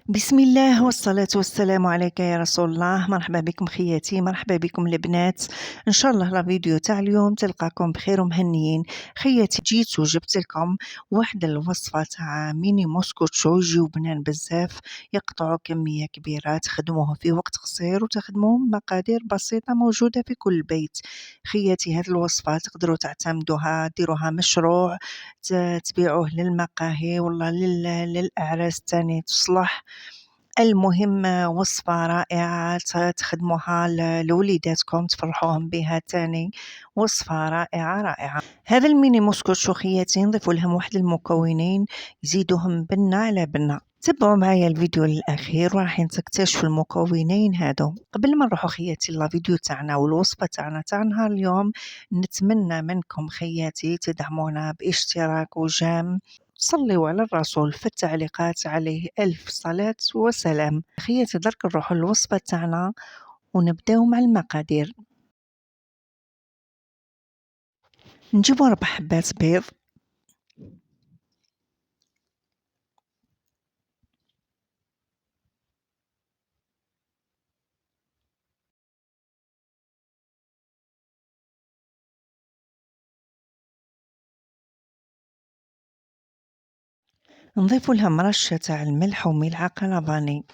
بسم الله والصلاة والسلام عليك يا رسول الله. مرحبا بكم خياتي، مرحبا بكم البنات. ان شاء الله لا فيديو تاع اليوم تلقاكم بخير ومهنيين. خياتي جيت وجبت لكم واحد الوصفة تاع ميني موسكوتشو، يجيو بنان بزاف، يقطعوا كمية كبيرة، تخدموه في وقت قصير وتخدموه مقادير بسيطة موجودة في كل بيت. خياتي هذه الوصفة تقدروا تعتمدوها، ديروها مشروع، تبيعوه للمقاهي والله للأعراس تاني تصلح. المهم وصفة رائعة تخدموها لوليداتكم، تفرحوهم بها تاني. وصفة رائعة رائعة. هذا الميني موسكوتشو خياتي نضيفوا لهم واحد المكونين يزيدوهم بنة على بنة. تبعوا معايا الفيديو للأخير وراح تكتشفوا المكونين هادو. قبل ما نروحوا خياتي للفيديو تاعنا والوصفة تاعنا تاع نهار اليوم، نتمنى منكم خياتي تدعمونا باشتراك وجيم، صلوا على الرسول في التعليقات عليه ألف صلاة وسلام. خياتي درك نروحوا للوصفة تاعنا ونبداو مع المقادير. نجيبو 4 حبات بيض، نضيفو لهم رشة تاع الملح وملعقة لافاني،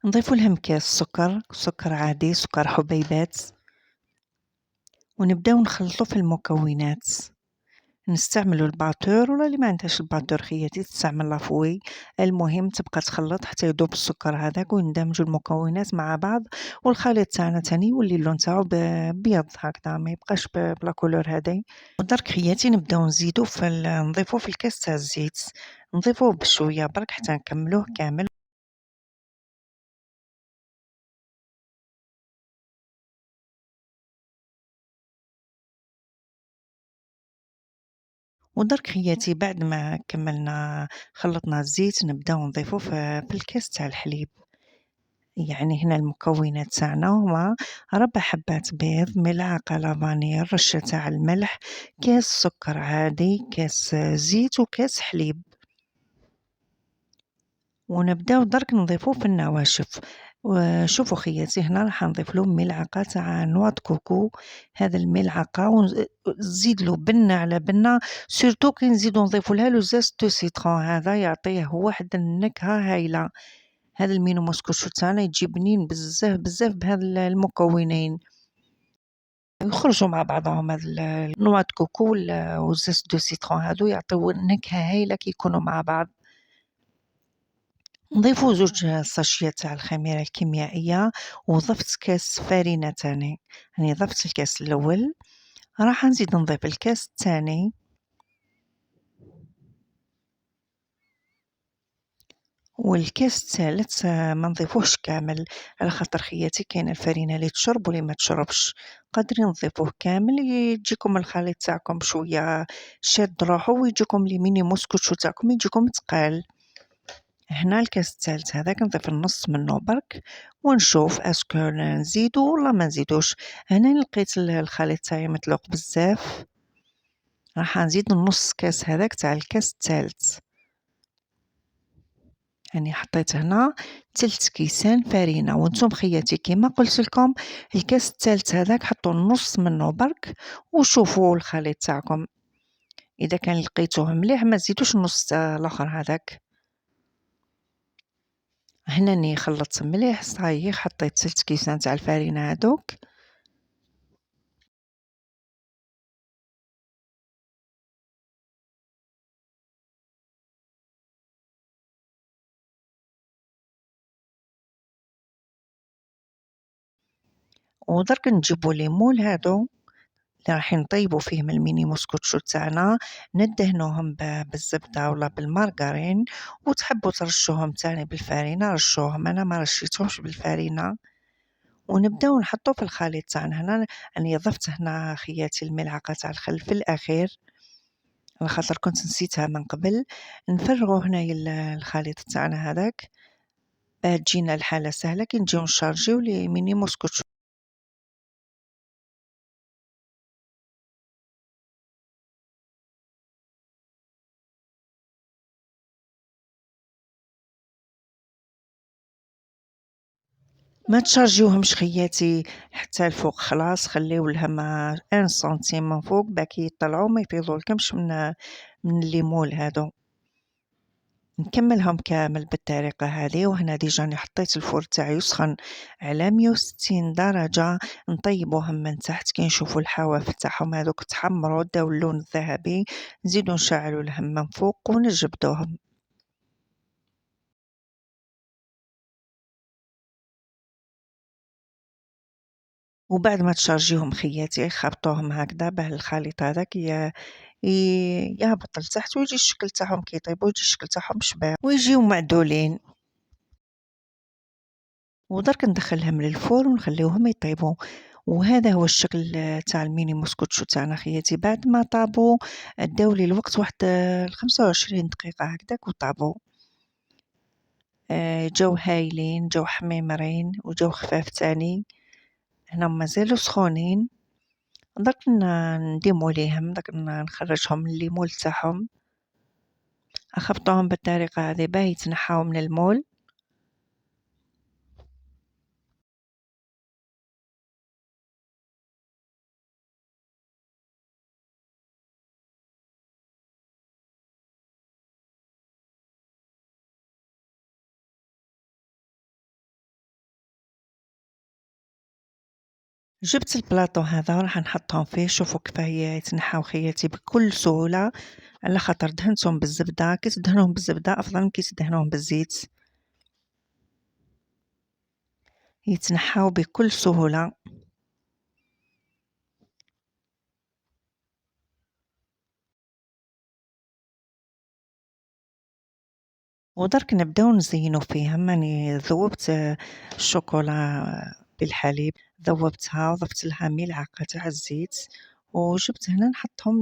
نضيفو لهم كاس سكر عادي، سكر حبيبات، ونبداو نخلطو في المكونات. نستعملوا الباتور، ولا اللي ما عندهاش الباتور خياتي تستعمل لافوي. المهم تبقى تخلط حتى يذوب السكر هذاك وندمجوا المكونات مع بعض، والخليط تاعنا تاني يولي اللون تاعو بيض هكذا، ما يبقاش بلا كولور هذه. ودرك خياتي نبداو نزيدو نضيفو في الكاس تاع الزيت، نضيفوه بشويه برك حتى نكملوه كامل. ودرك خياتي بعد ما كملنا خلطنا الزيت نبداو نضيفو في الكاس تاع الحليب. يعني هنا المكونات تاعنا هما 4 حبات بيض، ملعقة لافاني، رشة تاع الملح، كاس سكر عادي، كاس زيت، وكاس حليب. ونبداو درك نضيفوه في النواشف. وشوفوا خياتي هنا راح نضيف له ملعقة تاع نواد كوكو، هذا الملعقة، ونزيد له بنة على بنة. سورتو كي نزيدو نضيفو لها لو زاز دو سيترون، هذا يعطيه واحد النكهة هايلة. هذا المينو موسكوتشو تاعنا يجي بنين بزاف بزاف بهذا المكونين، يخرجوا مع بعضهم. هذا النوع كوكو والزيت دو سيترون هذو يعطيو نكهة هايلة كي يكونوا مع بعض. نضيفو 2 ساشيات تاع الخميرة الكيميائية، وضفت كاس فرينة تاني. يعني ضفت الكاس الأول، راح نزيد نضيف الكاس الثاني، والكاس الثالث ما نضيفوهش كامل، على خاطر خياتي كاينه الفرينه اللي تشرب واللي ما تشربش. قادرين نضيفوه كامل يجيكم الخليط تاعكم شويه شاد روحو، ويجيكم لي ميني موسكوتشو تاعكم يجيكم تقال. هنا الكاس الثالث هذاك نضيف النص منه برك، ونشوف اسكو نزيدو ولا ما نزيدوش. هنا لقيت الخليط تاعي متلوق بزاف، راح نزيد النص كاس هذاك تاع الكاس الثالث. يعني حطيت هنا 3 كيسان فرينة. وانتم خياتي كيما قلت لكم الكاس الثالث هذاك حطوا النص منه برك، وشوفوا الخليط تاعكم، اذا كان لقيتوه مليح ما تزيدوش النص الاخر هذاك. هنا ني خلطت مليح صايي، حطيت 3 كيسان تاع الفرينة هذوك. ودرك نجيبو لي مول هادو اللي رايحين نطيبو فيهم الميني موسكوتشو تاعنا، ندهنوهم بالزبدة ولا بالمارغرين، وتحبوا ترشوهم تاني بالفرينة رشوهم، انا ما رشيتهمش بالفرينة. ونبداو نحطو في الخليط تاعنا. هنا راني ضفت هنا خياتي الملعقة تاع الخل في الأخير، على خاطر كنت نسيتها من قبل. نفرغو هنايا الخليط تاعنا هذاك، باه تجينا الحالة سهلة كي نجيو نشارجيو لي ميني موسكوتشو. ما تشارجيوهمش خياتي حتى الفوق، خلاص خليو لهم 1 سنتيم من فوق باكي يطلعوا ما يفيضولكمش من الليمون هادو. نكملهم كامل بالطريقة هذه. وهنا ديجا راني حطيت الفور تاعي يسخن على 160 درجة. نطيبوهم من تحت كي نشوفوا الحواف تاعهم هذوك تحمروا داو اللون الذهبي، نزيدو نشعلو لهم من فوق ونجبدوهم. وبعد ما تشارجيهم خياتي خبطوهم هكذا باه الخليط هذاك يهبط لتحت ويجي الشكل تاعهم كي يطيبوا يجي الشكل تاعهم شباب ويجيو معدولين. ودرك ندخلهم للفور ونخليوهم يطيبوا. وهذا هو الشكل تاع الميني موسكوتشو تاعنا خياتي. بعد ما طابوا داو لي الوقت واحد 25 دقيقة هكذاك وطابوا. جاو هايلين، جاو حميمرين وجاو خفاف تاني. هنا مازالوا سخونين. درك نديمو ليهم، درك نخرجهم من الليمول تاعهم. اخبطوهم بالطريقة هذه باه يتنحاو من المول. جبت البلاطو هذا وراح نحطهم فيه. شوفوا كيفاه يتنحاو خياتي بكل سهولة، على خاطر دهنتهم بالزبدة. كي تدهنوهم بالزبدة أفضل من كي تدهنوهم بالزيت، يتنحاو بكل سهولة. ودرك نبداو نزينو فيهم. راني ذوبت الشوكولا بالحليب، ذوبتها وضفت لها ملعقة تاع الزيت، وجبت هنا نحطهم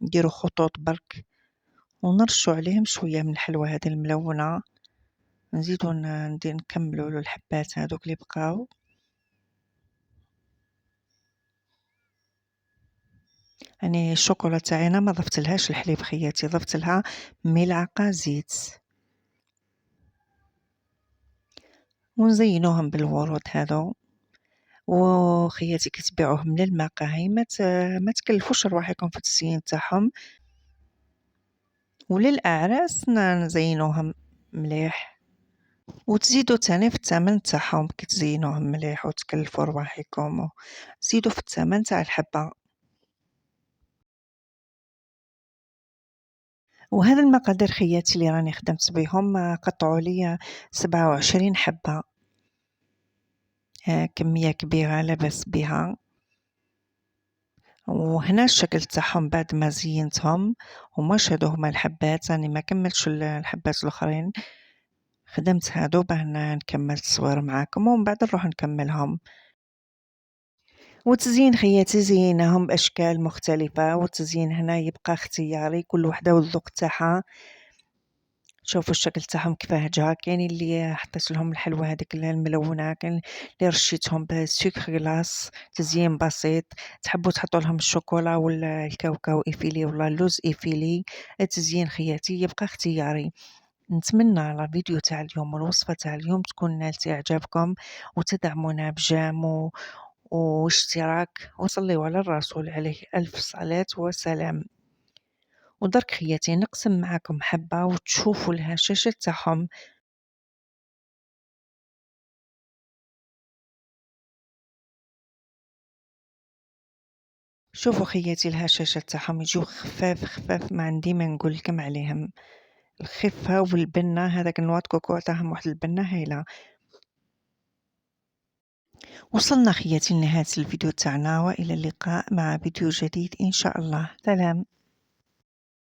نديرو خطوط برك، ونرشو عليهم شوية من الحلوى هذه الملونة. نزيدو نكملو الحبات هذوك اللي بقاو. يعني الشوكولا تاعنا ما ضفتلهاش الحليب خياتي، ضفت لها ملعقة زيت. ونزينوهم بالورود هذو. وخياتي كي تبيعوهم للمقاهي ما تكلفوش رواحكم في التزيين تاعهم. وللأعراس نزينوهم مليح، وتزيدوا تاني في الثمن تاعهم. كي تزينوهم مليح وتكلفوا رواحكم زيدوا في الثمن تاع الحبة. وهذا المقادير خياتي اللي راني خدمت بهم قطعوا لي 27 حبة. كمية كبيرة لاباس بها. وهنا الشكل تاعهم بعد ما زينتهم. هما هادو هما الحبات، راني ما كملتش الحبات الاخرين، خدمت هادو باه نكمل التصوير معاكم ومن بعد نروح نكملهم. وتزيين خياتي زيناهم باشكال مختلفة، والتزيين هنا يبقى اختياري كل وحدة والذوق تاعها. شوفوا الشكل تاعهم كيفاه جا. كاين اللي حطيت لهم الحلوى هذيك الملونه، كاين اللي رشيتهم بالسكر غلاس، تزيين بسيط. تحبوا تحطوا لهم الشوكولا ولا الكاوكاو ايفيلي ولا اللوز ايفيلي، التزيين خياتي يبقى اختياري. نتمنى الفيديو تاع اليوم والوصفه تاع اليوم تكون نالت اعجابكم، وتدعمونا بجام واشتراك، وصليوا على الرسول عليه الف صلاه وسلام. ودرك خياتي نقسم معاكم حبة وتشوفوا الهشاشة تاعهم. شوفوا خياتي الهشاشة تاعهم يجيو خفاف خفاف، ما عندي ما نقول لكم عليهم. الخفة والبنة، هذاك النوات كوكو تاعهم واحد البنة هايلة. وصلنا خياتي لنهاية الفيديو تاعنا، وإلى اللقاء مع فيديو جديد إن شاء الله. سلام.